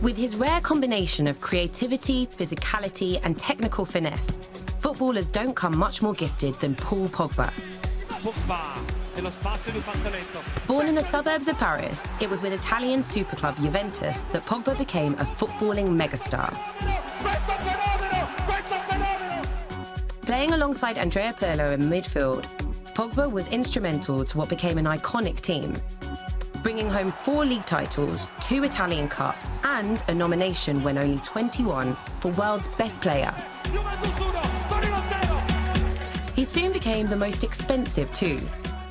With his rare combination of creativity, physicality and technical finesse, footballers don't come much more gifted than Paul Pogba. Born in the suburbs of Paris, it was with Italian superclub Juventus that Pogba became a footballing megastar. Playing alongside Andrea Pirlo in midfield, Pogba was instrumental to what became an iconic team, bringing home 4 league titles, 2 Italian Cups, and a nomination when only 21 for World's Best Player. He soon became the most expensive too,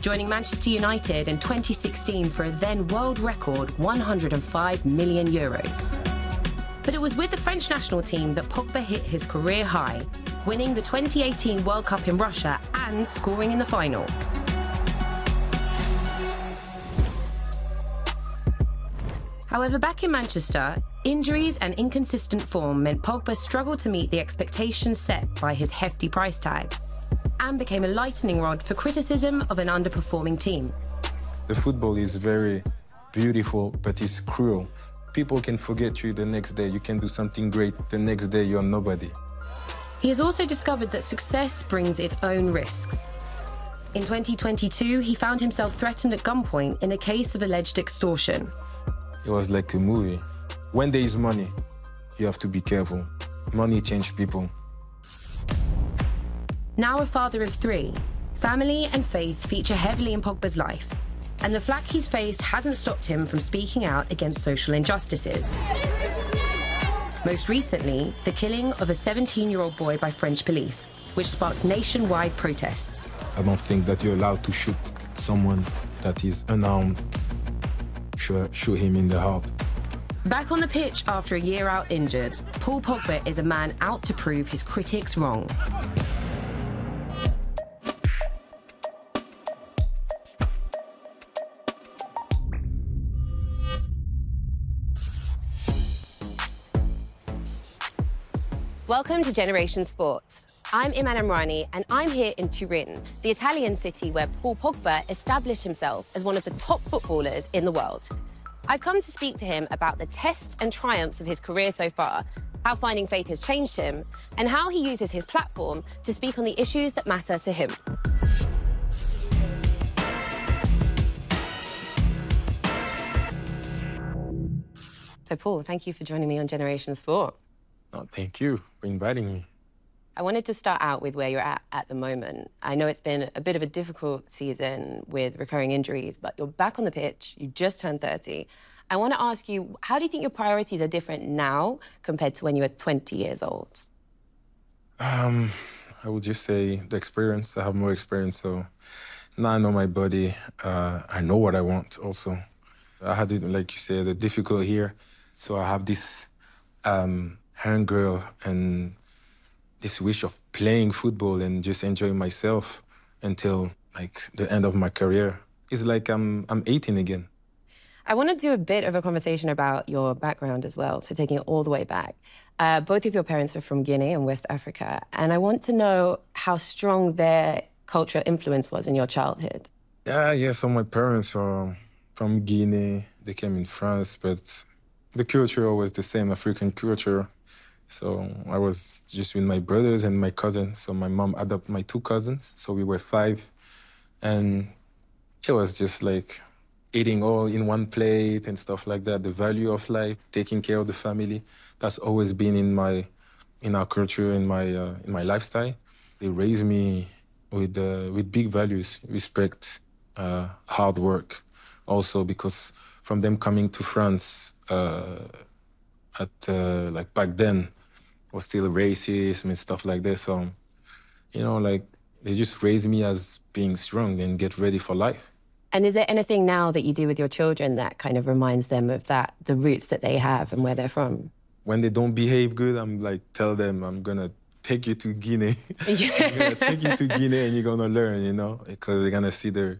joining Manchester United in 2016 for a then world record €105 million. But it was with the French national team that Pogba hit his career high, winning the 2018 World Cup in Russia and scoring in the final. However, back in Manchester, injuries and inconsistent form meant Pogba struggled to meet the expectations set by his hefty price tag and became a lightning rod for criticism of an underperforming team. The football is very beautiful, but it's cruel. People can forget you the next day. You can do something great. The next day, you're nobody. He has also discovered that success brings its own risks. In 2022, he found himself threatened at gunpoint in a case of alleged extortion. It was like a movie. When there is money, you have to be careful. Money changes people. Now a father of 3, family and faith feature heavily in Pogba's life, and the flack he's faced hasn't stopped him from speaking out against social injustices. Most recently, the killing of a 17-year-old boy by French police, which sparked nationwide protests. I don't think that you're allowed to shoot someone that is unarmed. Shoot him in the heart. Back on the pitch after a year out injured, Paul Pogba is a man out to prove his critics wrong. Welcome to Generation Sport. I'm Iman Amrani, and I'm here in Turin, the Italian city where Paul Pogba established himself as one of the top footballers in the world. I've come to speak to him about the tests and triumphs of his career so far, how finding faith has changed him, and how he uses his platform to speak on the issues that matter to him. So, Paul, thank you for joining me on Generation Sport. Oh, thank you for inviting me. I wanted to start out with where you're at the moment. I know it's been a bit of a difficult season with recurring injuries, but you're back on the pitch, you just turned 30. I want to ask you, how do you think your priorities are different now compared to when you were 20 years old? I would just say the experience. I have more experience, so now I know my body. I know what I want also. I had, like you said, the difficult here, so I have this hunger and this wish of playing football and just enjoying myself until like the end of my career. It's like I'm 18 again. I want to do a bit of a conversation about your background as well, so taking it all the way back. Both of your parents are from Guinea and West Africa, and I want to know how strong their cultural influence was in your childhood. Yeah, so my parents are from Guinea. They came in France, but the culture was the same, African culture. So I was just with my brothers and my cousins. So my mom adopted my 2 cousins, so we were 5. And it was just like eating all in one plate and stuff like that. The value of life, taking care of the family, that's always been in our culture, in my lifestyle. They raised me with big values, respect, hard work. Also because from them coming to France like back then, was still racism and stuff like that. So, like they just raised me as being strong and get ready for life. And is there anything now that you do with your children that kind of reminds them of that, the roots that they have and where they're from? When they don't behave good, I'm like, tell them I'm gonna take you to Guinea. I'm gonna take you to Guinea and you're gonna learn, because they're gonna see the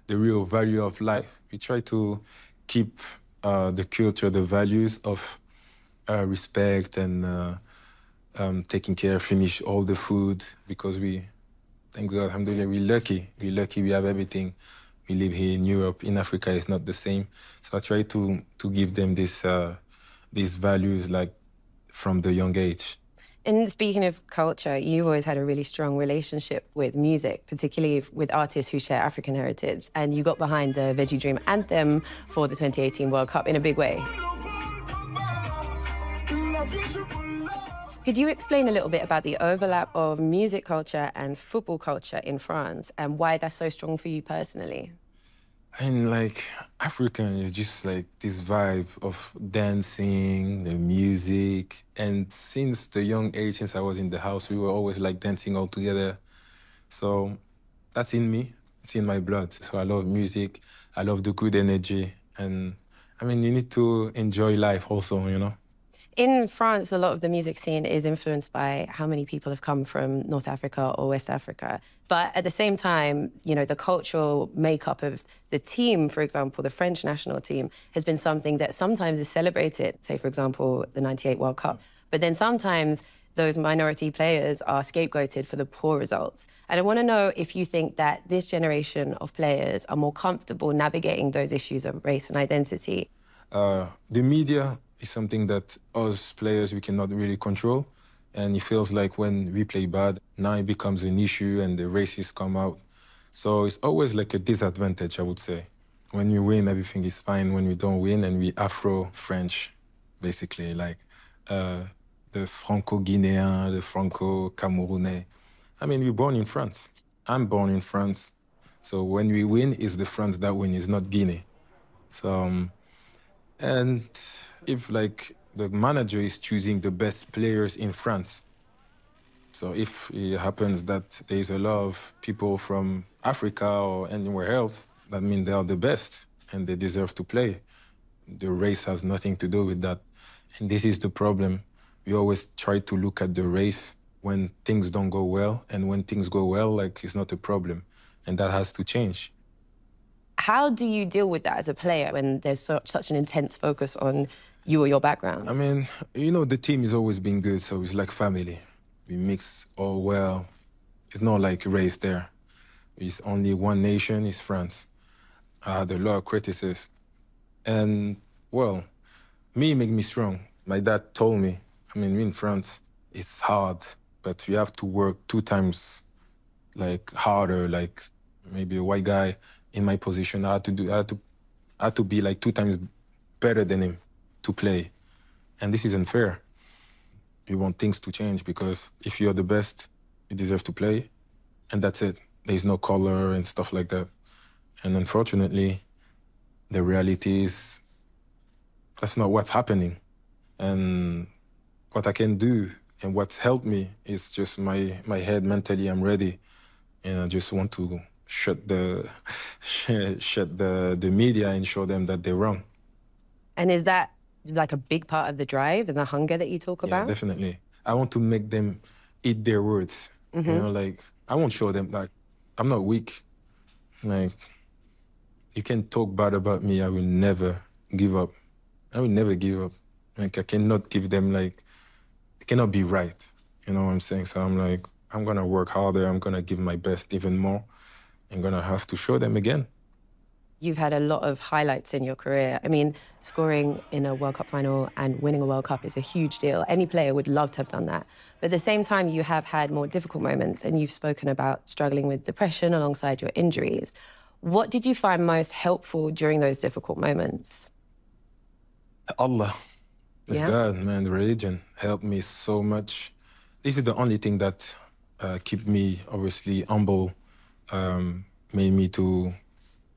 real value of life. We try to keep the culture, the values of respect and taking care, finish all the food, because thank God, alhamdulillah, we're lucky. We're lucky, we have everything. We live here in Europe. In Africa, it's not the same. So I try to give them this these values like from the young age. And speaking of culture, you've always had a really strong relationship with music, particularly with artists who share African heritage. And you got behind the Veggie Dream anthem for the 2018 World Cup in a big way. Could you explain a little bit about the overlap of music culture and football culture in France and why that's so strong for you personally? And like African, you're just like this vibe of dancing, the music. And since the young age, since I was in the house, we were always like dancing all together. So that's in me, it's in my blood. So I love music, I love the good energy. And I mean, you need to enjoy life also, you know? In France, a lot of the music scene is influenced by how many people have come from North Africa or West Africa. But at the same time, you know, the cultural makeup of the team, for example, the French national team, has been something that sometimes is celebrated, say, for example, the 98 World Cup. But then sometimes those minority players are scapegoated for the poor results. And I want to know if you think that this generation of players are more comfortable navigating those issues of race and identity. The media is something that us players, we cannot really control. And it feels like when we play bad, now it becomes an issue and the racists come out. So it's always like a disadvantage, I would say. When you win, everything is fine. When you don't win, and we Afro-French, basically, like the Franco-Guinean, the Franco-Cameroonais. I mean, we're born in France. I'm born in France. So when we win, it's the France that win, it's not Guinea. So, and if like the manager is choosing the best players in France, so if it happens that there's a lot of people from Africa or anywhere else, that means they are the best and they deserve to play. The race has nothing to do with that. And this is the problem. We always try to look at the race when things don't go well, and when things go well, like, it's not a problem. And that has to change. How do you deal with that as a player when there's such an intense focus on you or your background? I mean, you know, the team has always been good, so it's like family. We mix all well. It's not like race there. It's only one nation, it's France. I had a lot of criticism. And, well, me make me strong. My dad told me, I mean, in France, it's hard, but you have to work 2 times, like, harder. Like, maybe a white guy in my position, I had to be like 2 times better than him to play. And this isn't fair. You want things to change because if you're the best, you deserve to play, and that's it. There's no color and stuff like that. And unfortunately, the reality is that's not what's happening. And what I can do and what's helped me is just my head mentally. I'm ready, and I just want to shut the media and show them that they're wrong. And is that like a big part of the drive and the hunger that you talk about? Yeah, definitely. I want to make them eat their words. You know, like, I won't show them that I'm not weak. Like, you can talk bad about me, I will never give up. I will never give up. Like, I cannot give them, like, it cannot be right. You know what I'm saying? So I'm like, I'm gonna work harder, I'm gonna give my best even more. I'm gonna have to show them again. You've had a lot of highlights in your career. I mean, scoring in a World Cup final and winning a World Cup is a huge deal. Any player would love to have done that. But at the same time, you have had more difficult moments, and you've spoken about struggling with depression alongside your injuries. What did you find most helpful during those difficult moments? Allah. It's Yeah? God, man. The religion helped me so much. This is the only thing that keep me, obviously, humble, made me to,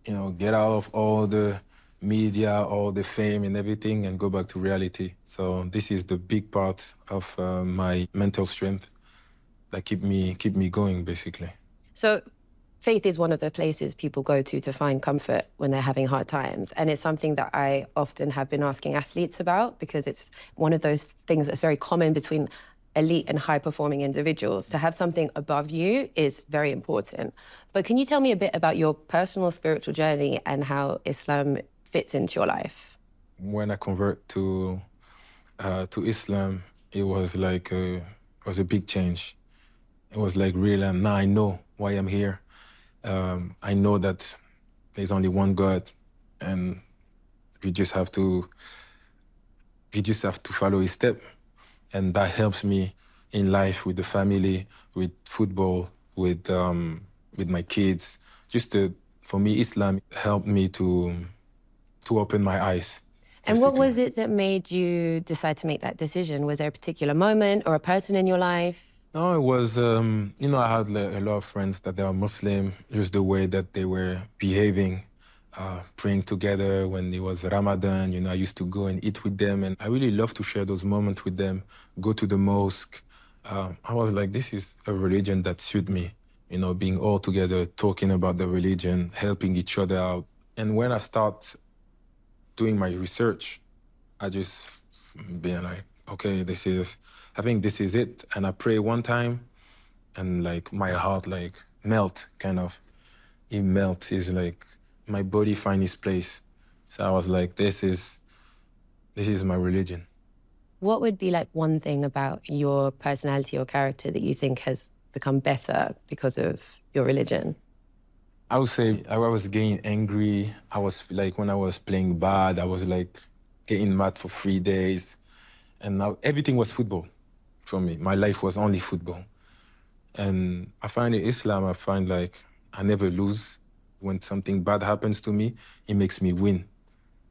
you know, get out of all the media, all the fame and everything, and go back to reality. So this is the big part of my mental strength that keep me going, basically. So faith is one of the places people go to find comfort when they're having hard times. And it's something that I often have been asking athletes about, because it's one of those things that's very common between elite and high-performing individuals. To have something above you is very important. But can you tell me a bit about your personal spiritual journey and how Islam fits into your life? When I convert to Islam, it was like it was a big change. It was like, really, now I know why I'm here. I know that there's only one God, and we just have to You just have to follow his step. And that helps me in life with the family, with football, with my kids. For me, Islam helped me to open my eyes. And what Basically. was it that made you decide to make that decision? Was there a particular moment or a person in your life? No, it was, I had like, a lot of friends that they are Muslim, just the way that they were behaving, praying together when it was Ramadan. I used to go and eat with them, and I really love to share those moments with them, go to the mosque. I was like, this is a religion that suits me, being all together, talking about the religion, helping each other out. And when I start doing my research, I just being like, okay, I think this is it. And I pray one time, and like my heart like melt, kind of. It melt. It's like my body find its place. So I was like, this is my religion. What would be like one thing about your personality or character that you think has become better because of your religion? I would say I was getting angry. I was like, when I was playing bad, I was like getting mad for 3 days. And now everything was football for me. My life was only football. And I find in Islam, I find like I never lose. When something bad happens to me, it makes me win.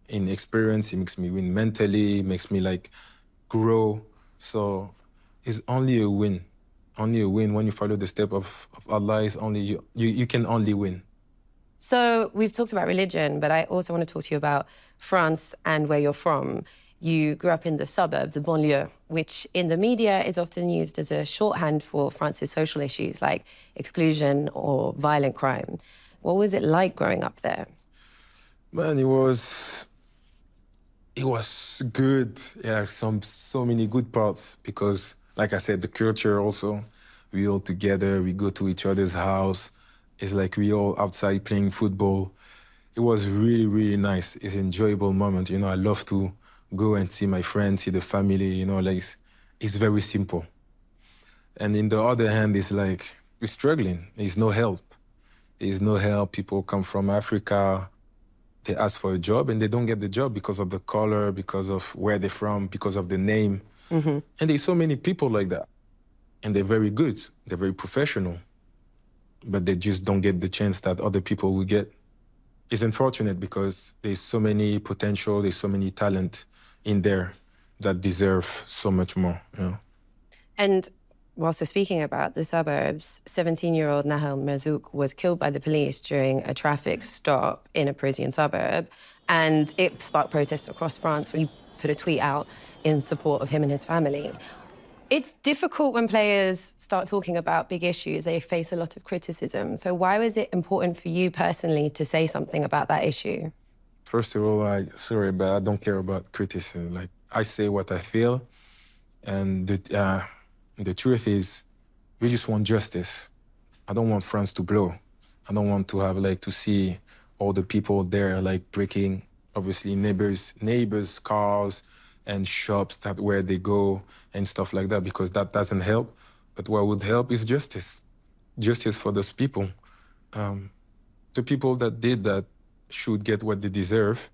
In experience, it makes me win mentally, it makes me like grow. So it's only a win. Only a win when you follow the step of Allah. Is only you can only win. So we've talked about religion, but I also want to talk to you about France and where you're from. You grew up in the suburbs, the banlieue, which in the media is often used as a shorthand for France's social issues like exclusion or violent crime. What was it like growing up there? Man, it was good. Yeah, so many good parts because, like I said, the culture also. We all together, we go to each other's house. It's like we all outside playing football. It was really, really nice. It's an enjoyable moment. I love to go and see my friends, see the family, like it's very simple. And in the other hand, it's like we're struggling. There's no help. There's no help. People come from Africa, they ask for a job and they don't get the job because of the color, because of where they're from, because of the name. Mm-hmm. And there's so many people like that. And they're very good. They're very professional. But they just don't get the chance that other people will get. It's unfortunate because there's so many potential, there's so many talent in there that deserve so much more. And whilst we're speaking about the suburbs, 17-year-old Nahum was killed by the police during a traffic stop in a Parisian suburb. And it sparked protests across France. You put a tweet out in support of him and his family. It's difficult when players start talking about big issues. They face a lot of criticism. So why was it important for you personally to say something about that issue? First of all, sorry, but I don't care about criticism. Like, I say what I feel, and the truth is, we just want justice. I don't want France to blow. I don't want to have, to see all the people there, breaking, obviously, neighbors' cars, and shops where they go and stuff like that, because that doesn't help. But what would help is justice. Justice for those people. The people that did that should get what they deserve.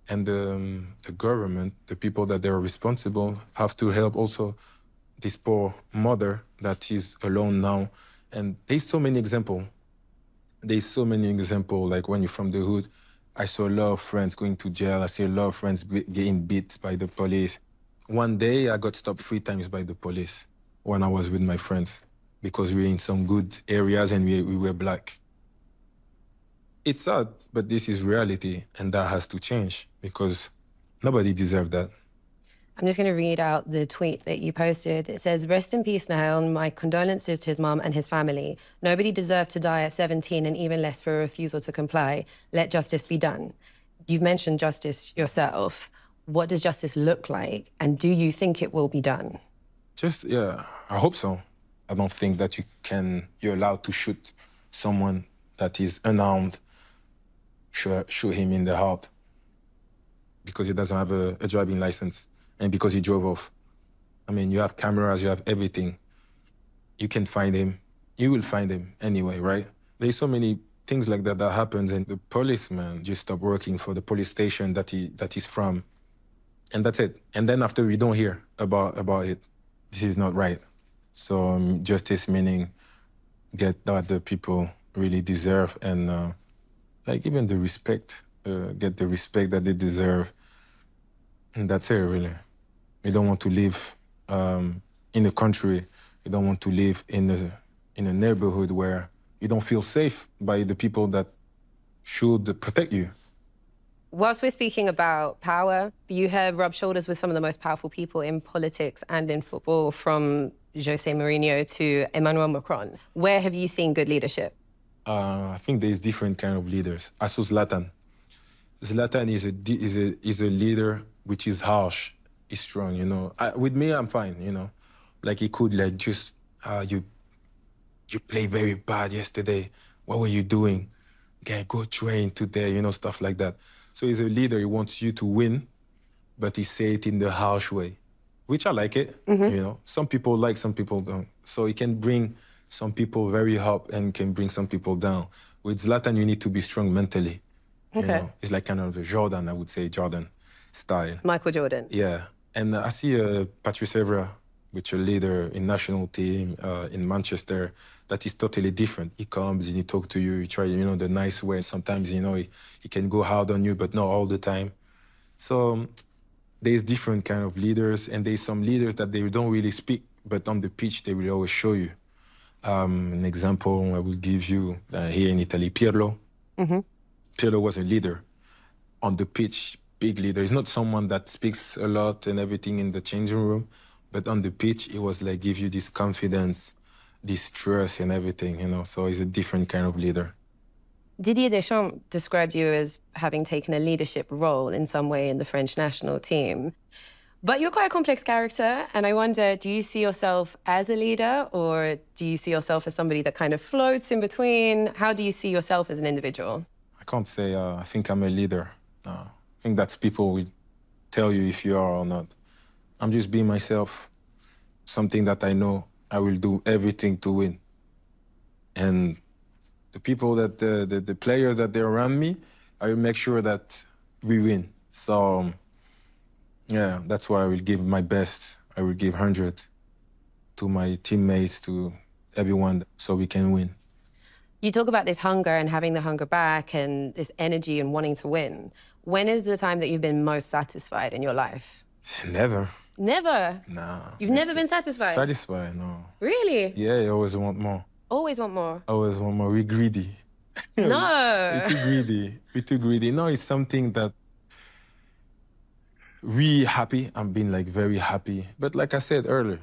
And the government, the people that are responsible, have to help also this poor mother that is alone now. And there's so many examples. There's so many examples, like when you're from the hood, I saw a lot of friends going to jail. I see a lot of friends getting beat by the police. One day, I got stopped 3 times by the police when I was with my friends because we were in some good areas and we were black. It's sad, but this is reality, and that has to change because nobody deserves that. I'm just going to read out the tweet that you posted. It says, "Rest in peace, Nahum. My condolences to his mom and his family. Nobody deserved to die at 17 and even less for a refusal to comply. Let justice be done." You've mentioned justice yourself. What does justice look like? And do you think it will be done? I hope so. I don't think that you're allowed to shoot someone that is unarmed, shoot him in the heart because he doesn't have a driving license. And because he drove off. I mean, you have cameras, you have everything. You can find him. You will find him anyway, right? There's so many things like that happens, and the policeman just stopped working for the police station that he's from. And that's it. And then after we don't hear about it, this is not right. So justice meaning get what the people really deserve and like even the respect, get the respect that they deserve. And that's it, really. We don't want to live in a country. We don't want to live in a neighborhood where you don't feel safe by the people that should protect you. Whilst we're speaking about power, you have rubbed shoulders with some of the most powerful people in politics and in football, from Jose Mourinho to Emmanuel Macron. Where have you seen good leadership? I think there's different kind of leaders. I saw Zlatan. Zlatan is a leader which is harsh, is strong, you know. With me, I'm fine, you know. Like he could like just, you played very bad yesterday. What were you doing? Okay, go train today, you know, stuff like that. So he's a leader. He wants you to win, but he say it in the harsh way, which I like it. You know, some people like, some people don't. So he can bring some people very up and can bring some people down. With Zlatan, you need to be strong mentally. You know, it's like kind of a Jordan, I would say, Jordan style. Michael Jordan. Yeah, and I see Patrice Evra, which a leader in national team in Manchester, that is totally different. He comes and he talks to you, he try, you know, the nice way. Sometimes, you know, he can go hard on you, but not all the time. So there's different kind of leaders, and there's some leaders that they don't really speak, but on the pitch, they will always show you. An example I will give you here in Italy, Pirlo. Pirlo was a leader on the pitch, big leader. He's not someone that speaks a lot and everything in the changing room, but on the pitch, it was like give you this confidence, this trust and everything, you know, so he's a different kind of leader. Didier Deschamps described you as having taken a leadership role in some way in the French national team. But you're quite a complex character, and I wonder, do you see yourself as a leader, or do you see yourself as somebody that kind of floats in between? How do you see yourself as an individual? I can't say I think I'm a leader. I think that's people will tell you if you are or not. I'm just being myself, something that I know I will do everything to win. And the people that, the players that they're around me, I will make sure that we win. So, yeah, that's why I will give my best. I will give 100 to my teammates, to everyone, so we can win. You talk about this hunger and having the hunger back and this energy and wanting to win. When is the time that you've been most satisfied in your life? Never. Never? Nah. You've never been satisfied? Satisfied, no. Really? Yeah, you always want more. Always want more? Always want more. We're greedy. No. We're too greedy. We're too greedy. No, it's something that we happy. I'm being like very happy. But like I said earlier,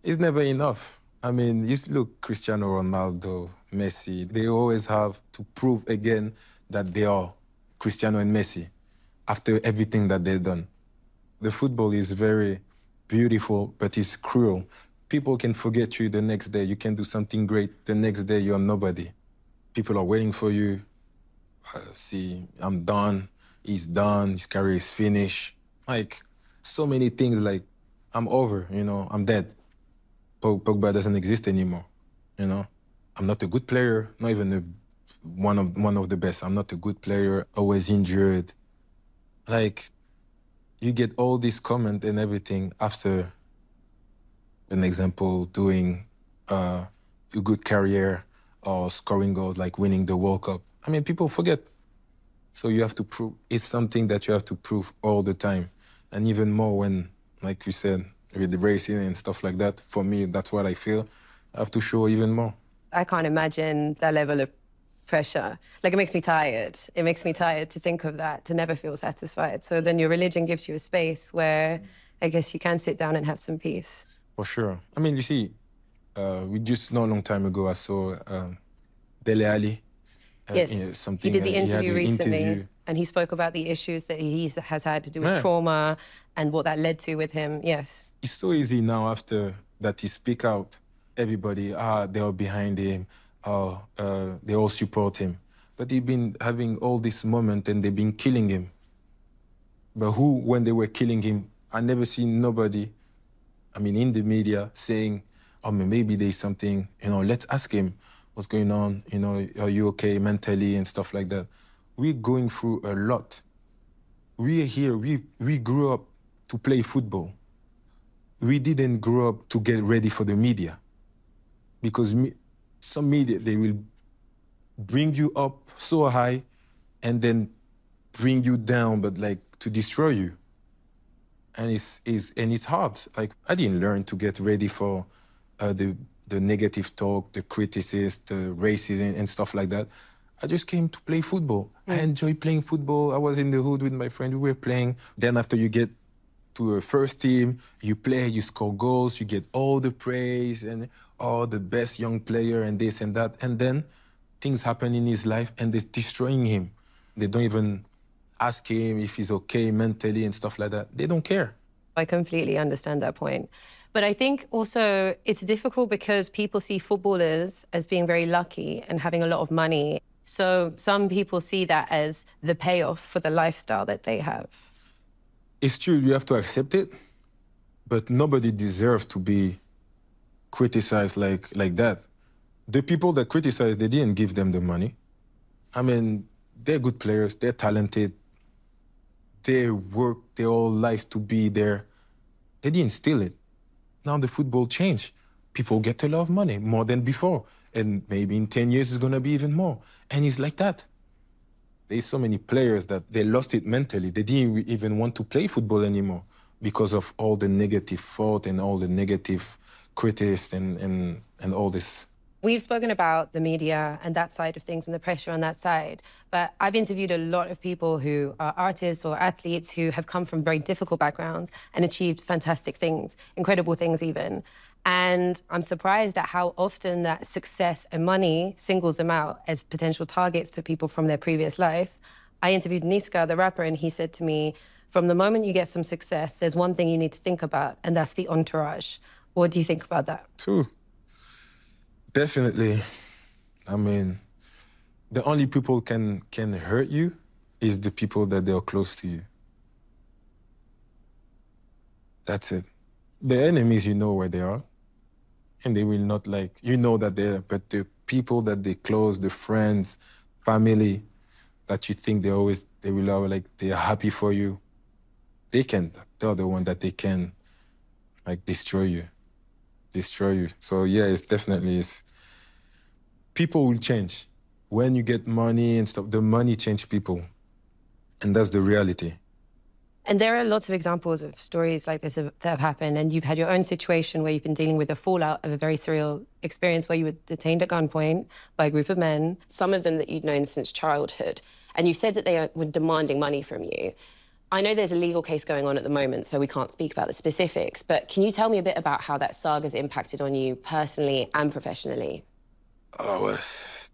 it's never enough. I mean, you look Cristiano Ronaldo, Messi, they always have to prove again that they are Cristiano and Messi after everything that they've done. The football is very beautiful, but it's cruel. People can forget you the next day. You can do something great. The next day, you're nobody. People are waiting for you. See, I'm done. He's done. His career is finished. Like, so many things, like, I'm over, you know, I'm dead. Pogba doesn't exist anymore, you know? I'm not a good player, not even one of the best. I'm not a good player, always injured. Like, you get all this comment and everything after, an example, doing a good career or scoring goals, like winning the World Cup. I mean, people forget. So you have to prove, it's something that you have to prove all the time. And even more when, like you said, with the racing and stuff like that, for me, that's what I feel. I have to show even more. I can't imagine that level of pressure. Like, it makes me tired. It makes me tired to think of that, to never feel satisfied. So then your religion gives you a space where I guess you can sit down and have some peace. For sure. I mean, you see, we just not a long time ago, I saw Dele Alli. Yes, he did the interview recently, and he spoke about the issues that he has had to do with trauma and what that led to with him, yes. It's so easy now after that he speak out. Everybody, they are behind him, they all support him. But they've been having all this moment and they've been killing him. But who, when they were killing him, I never seen nobody, I mean, in the media saying, oh, maybe there's something, you know, let's ask him what's going on, you know, are you okay mentally and stuff like that. We're going through a lot. We're here, we grew up to play football. We didn't grow up to get ready for the media. Because some media, they will bring you up so high and then bring you down, but like to destroy you. And it's hard. Like, I didn't learn to get ready for the negative talk, the criticism, the racism and stuff like that. I just came to play football. I enjoy playing football. I was in the hood with my friend. We were playing. Then after you get to a first team, you play, you score goals, you get all the praise and all the best young player and this and that. And then things happen in his life and they're destroying him. They don't even ask him if he's okay mentally and stuff like that. They don't care. I completely understand that point. But I think also it's difficult because people see footballers as being very lucky and having a lot of money. So some people see that as the payoff for the lifestyle that they have. It's true, you have to accept it, but nobody deserves to be criticized like that. The people that criticize, they didn't give them the money. I mean, they're good players, they're talented. They worked their whole life to be there. They didn't steal it. Now the football changed. People get a lot of money, more than before. And maybe in 10 years, it's gonna be even more. And it's like that. There's so many players that they lost it mentally. They didn't even want to play football anymore because of all the negative thought and all the negative critics and all this. We've spoken about the media and that side of things and the pressure on that side, but I've interviewed a lot of people who are artists or athletes who have come from very difficult backgrounds and achieved fantastic things, incredible things even. And I'm surprised at how often that success and money singles them out as potential targets for people from their previous life. I interviewed Niska, the rapper, and he said to me, from the moment you get some success, there's one thing you need to think about, and that's the entourage. What do you think about that? True. Definitely. I mean, the only people can hurt you is the people that they are close to you. That's it. The enemies, you know where they are. And they will not like, you know that they're, but the people that they close, the friends, family, that you think they will always like, they're happy for you. They're the one that they can like destroy you. So yeah, it's definitely, people will change. When you get money and stuff, the money change people. And that's the reality. And there are lots of examples of stories like this that have happened, and you've had your own situation where you've been dealing with the fallout of a very surreal experience where you were detained at gunpoint by a group of men, some of them that you'd known since childhood, and you said that they were demanding money from you. I know there's a legal case going on at the moment, so we can't speak about the specifics, but can you tell me a bit about how that saga's impacted on you personally and professionally? I was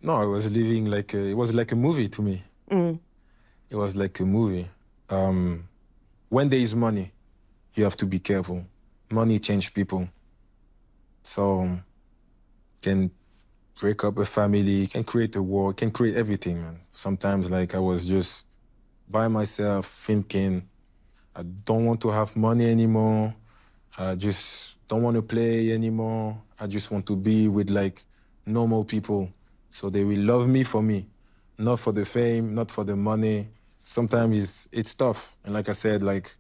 living like it was like a movie to me. It was like a movie. When there is money, you have to be careful. Money changes people. So, can break up a family, can create a war, can create everything, man. Sometimes, like, I was just by myself thinking, I don't want to have money anymore. I just don't want to play anymore. I just want to be with, like, normal people. So they will love me for me, not for the fame, not for the money. Sometimes it's tough. And like I said, like,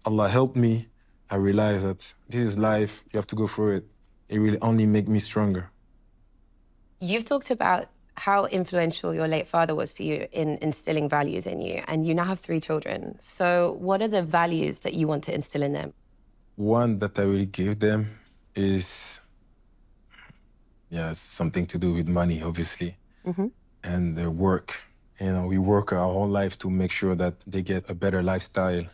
Allah helped me. I realized that this is life. You have to go through it. It will only make me stronger. You've talked about how influential your late father was for you in instilling values in you, and you now have 3 children. So what are the values that you want to instill in them? One that I will give them is, something to do with money, obviously, and their work. You know, we work our whole life to make sure that they get a better lifestyle,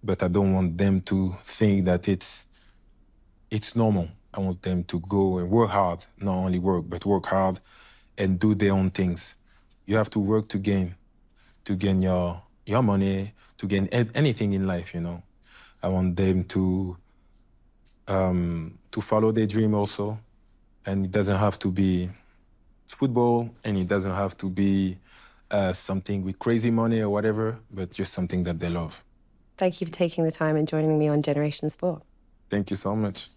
but I don't want them to think that it's normal. I want them to go and work hard, not only work, but work hard and do their own things. You have to work to gain your money, to gain anything in life, you know. I want them to follow their dream also, and it doesn't have to be football, and it doesn't have to be something with crazy money or whatever, but just something that they love. Thank you for taking the time and joining me on Generation Sport. Thank you so much.